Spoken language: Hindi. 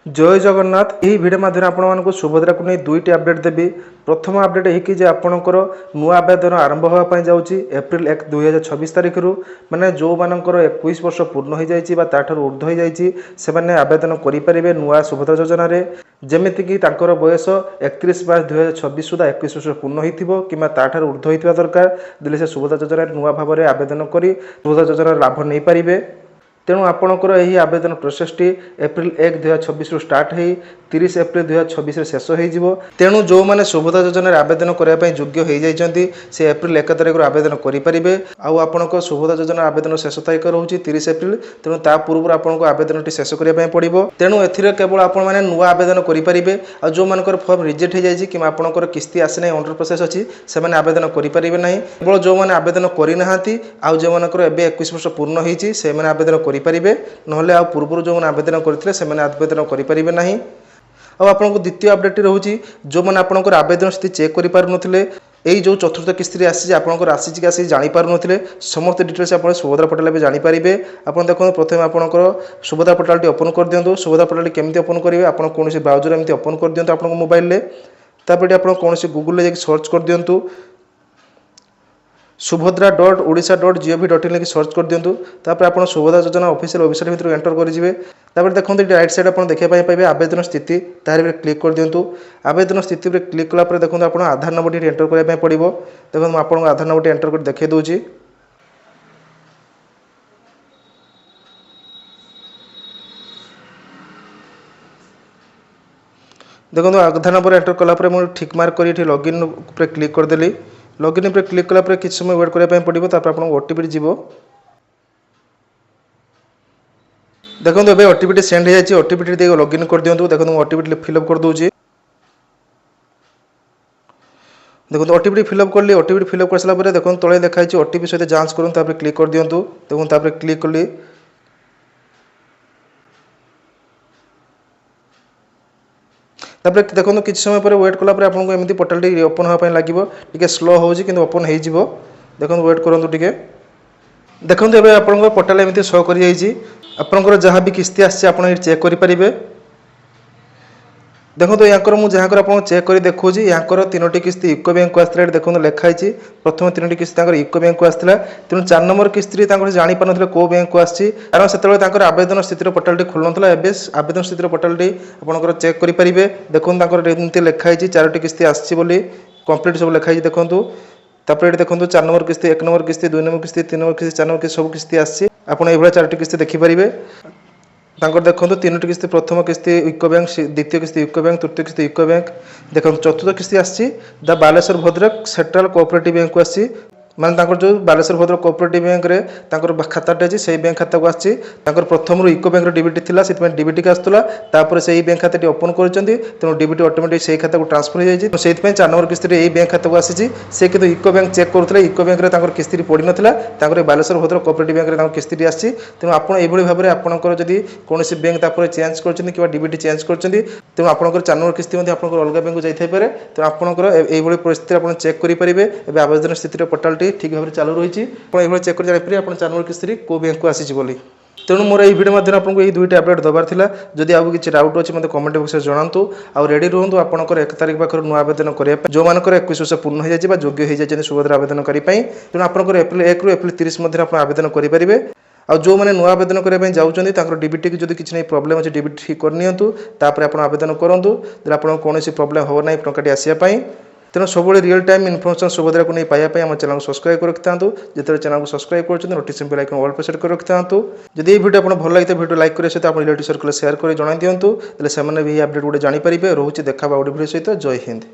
जय जगन्नाथ। यही भिडियो माध्यम आपको सुभद्रा को नहीं दुईटी अपडेट देवी। प्रथम अपडेट यही जे आपणकर नुआ आवेदन आरंभ होगापी जाऊँगी एप्रिल 1 2026 तारिख रु मैंने जो मानकर 21 वर्ष पूर्ण हो जाठार ऊर्ध्व हो जाने आवेदन करेंगे नुआ सुभद्रा योजना रे जमीक बयस 31 मार्च 2026 सुधा 21 वर्ष पूर्ण होठार ऊर्ध्व होता दरकार दिल्ली से सुभद्रा योजना नुआ भाव में आवेदन कर सुभद्रा योजना लाभ नहीं पारे। तेणु आपणकर यही आवेदन प्रोसेसटी एप्रिल 1 2026 रु स्टार्ट हो 30 एप्रिल 2026 शेष हो। तेणु जो मैंने सुभद्रा योजना आवेदन करने योग्य हो जाती से एप्रिल 1 तारिख आवेदन करेंगे। आउ सुभद्रा योजना आवेदन शेष तारीख रोचे 30 एप्रिल। तेणु ता पूर्व आपको आवेदन शेष करने पड़ो। तेणु ए केवल आपने नुआ आवेदन करेंगे। आ जो मानकर फर्म रिजेक्ट हो जाए कि आपंकर किस्ती आसी ना अंडर प्रोसेस अच्छी से आवेदन करेंगे ना। केवल जो मैंने आवेदन करना आउ जो मानकर 21 वर्ष पूर्ण होती से आवेदन करेंगे ना पूर्व जो मैंने आवेदन करते आवेदन करेंगे ना। आपको द्वितीय अपडेट रोचे जो मैंने आपंकर आवेदन स्थिति चेक कर पार नुले यही जो चतुर्थ किस्ती आसी आपंकर आसी कि आसी जापार नुले समस्त डिटेल्स आप सुभद्रा पोर्टाल भी जानीपारे। आप देखो प्रथम आपंकर सुभद्रा पोर्टाल ओपन कर दिंतु। सुभद्रा पोर्टाल केमी ओपन करेंगे आप कौन ब्राउजर एमती ओपन कर दिंतु आप मोबाइल में तापर आप कौन गूगल जाकि सर्च कर दिंतु subhadra.odisha.gov.in लिखि सर्च कर दिंतु। तापर आप सुभद्रा योजना ऑफिशियल वेबसाइट भीतर एंटर करेंगे। तापर देखते राइट साइड आप देखा पाइबे आवेदन स्थिति तार क्लिक कर दिंतु। आवेदन स्थिति पर क्लिक कलापर देखो आप आधार नंबर ये एंटर करने पड़ो। देखो मुझे आपको आधार नंबर एंटर कर देखा दूसरी। देखो आधार नंबर एंटर कलापर मुझे ठीक मार्क कर लॉगिन पर क्लिक करदेली। लॉगिन पर क्लिक कलापर किसी समय वेट करने पड़ो। तापर आप ओटीपी जीव। देखो ये ओटीपी सेंड हो जाए ओटीपी दे लॉगिन कर दिंतु। देखो ओटीपी फिलअप कर दूसरी। देखो ओटीपी फिलअप कली। ओटीपी फिलअप कर सारापर देखो तले लिखाई ओटीपी सहित जांच करूँ क्लिक कर दिंतु। देखो क्लिक कली। तापर देखो किसी समय पर वेट कलापर आपको एमती पोर्टाल ओपन होगा लगे टी स्लो हो ओपन हो। देखो वेट करूँ टे। देखो ये आप पोर्टाल एमती शो कर आपंकर जहाँ भी किस्ती आसी चेक करेंगे। देखो यहाँ मुझे आप चेक कर देखा यहाँ तीनो किस्ती यूको बैंक को आसाला। देखो लिखाई प्रथम तीनो किस्ती यूको बैंक को आसाला। तेणु 4 नंबर किस्ती जापार ना कौ बैंक को आसी कारण से आवेदन स्थिति पोर्टाल खोल ना आवेदन स्थिति पोर्टाल आप चेक करेंगे। देखो एमती लिखाई 4टी किस्ती आसी कंप्लीट सब लिखाई। देखो तापर ये देखो 4 नंबर किस्ती 1 नंबर किस्ती 2 नंबर किस्ती 3 नंबर किस्ती 4 नंबर किस्ती सब किस्ती आसी आपड़ ये 4टी किस्ती देखिपारे। देखो 3टी किस्ती प्रथम किस्ती यूको बैंक द्वितीय किस्ती यूको बैंक तृतीय किस्ती यूको बैंक। देखो चतुर्थ किस्ती आसी the Baleshwar Bhadrak central cooperative bank को आसी माने जो बालेश्वर भद्रक कोऑपरेटिव बैंक रे खाताटे अच्छी से बैंक खाता को आसी प्रथम यूको बैंक डीबीटी थी से डीबीटी का आसूला तापर से बैंक खाता ओपन कर तेणु डीबीटी ऑटोमेटिक से खाता को ट्रांसफर हो जाए। से 4 नंबर किस्ती यही बैंक खाता को आसी से कि यूको बैंक चेक करुले यूको बैंक में किस्ती पड़ी नाला बालेश्वर भद्रक कोऑपरेटिव बैंक में किस्ती आसी। तेणु आपड़ ये भाव में आपंकर जब कौन बैंक चेंज कर डीबीटी चेंज कर तेणु आपंकर 4 नंबर किस्ती आप अलग बैंक को जाइए। तेणु आपंकर ये परिस्थिति आप चेक करेंगे। आवेदन स्थिति पोर्टाल ठीक भाव चालू रही चेक कर जापर आप 4 नंबर किस्ती को बैंक को आसी बोली। तेणु मोर ये वीडियो मध्य आपको ये दुईटा अपडेट दबार था। जदि आगे किसी डाउट अच्छे मतलब कमेंट बक्स में जनातु। आउ रेडी रुहतु आपंकर 1 तारिख पाखर नुआ आवेदन करने जो मानकर 21 वर्ष पूर्ण हो जाए योग्य हो जाए सुभद्रा आवेदन करने। तेणु आपंकर एप्रिल 1 रु एप्रिल 30 मध्य आप आवेदन करेंगे। आ जो मैंने नुआ आवेदन करने जाऊँगी डीबीटी की जो किसी प्रोब्लेम अच्छे डीबीटी ठीक करनी आप आवेदन करूँ आप कौन प्रोब्लेम हो ना टाँटी आसापी। तेणु सब रियल टाइम इनफॉरमेशन सुभद्रा को नहीं पाइबा आम चैनल को सब्सक्राइब कर रखि था। जो चैनल को सब्सक्राइब कर नोटिफिकेशन बेल आइकन ऑल पर सेट कर रखि था। जब ये वीडियो आपको भल लगे वीडियो लाइक करने सहित आप रिलेटिव सर्कल शेयर कर जन दिंतु से भी अपडेट गोटे जानीपारे। रोचे देखा गोटे वीडियो सहित। जय हिंद।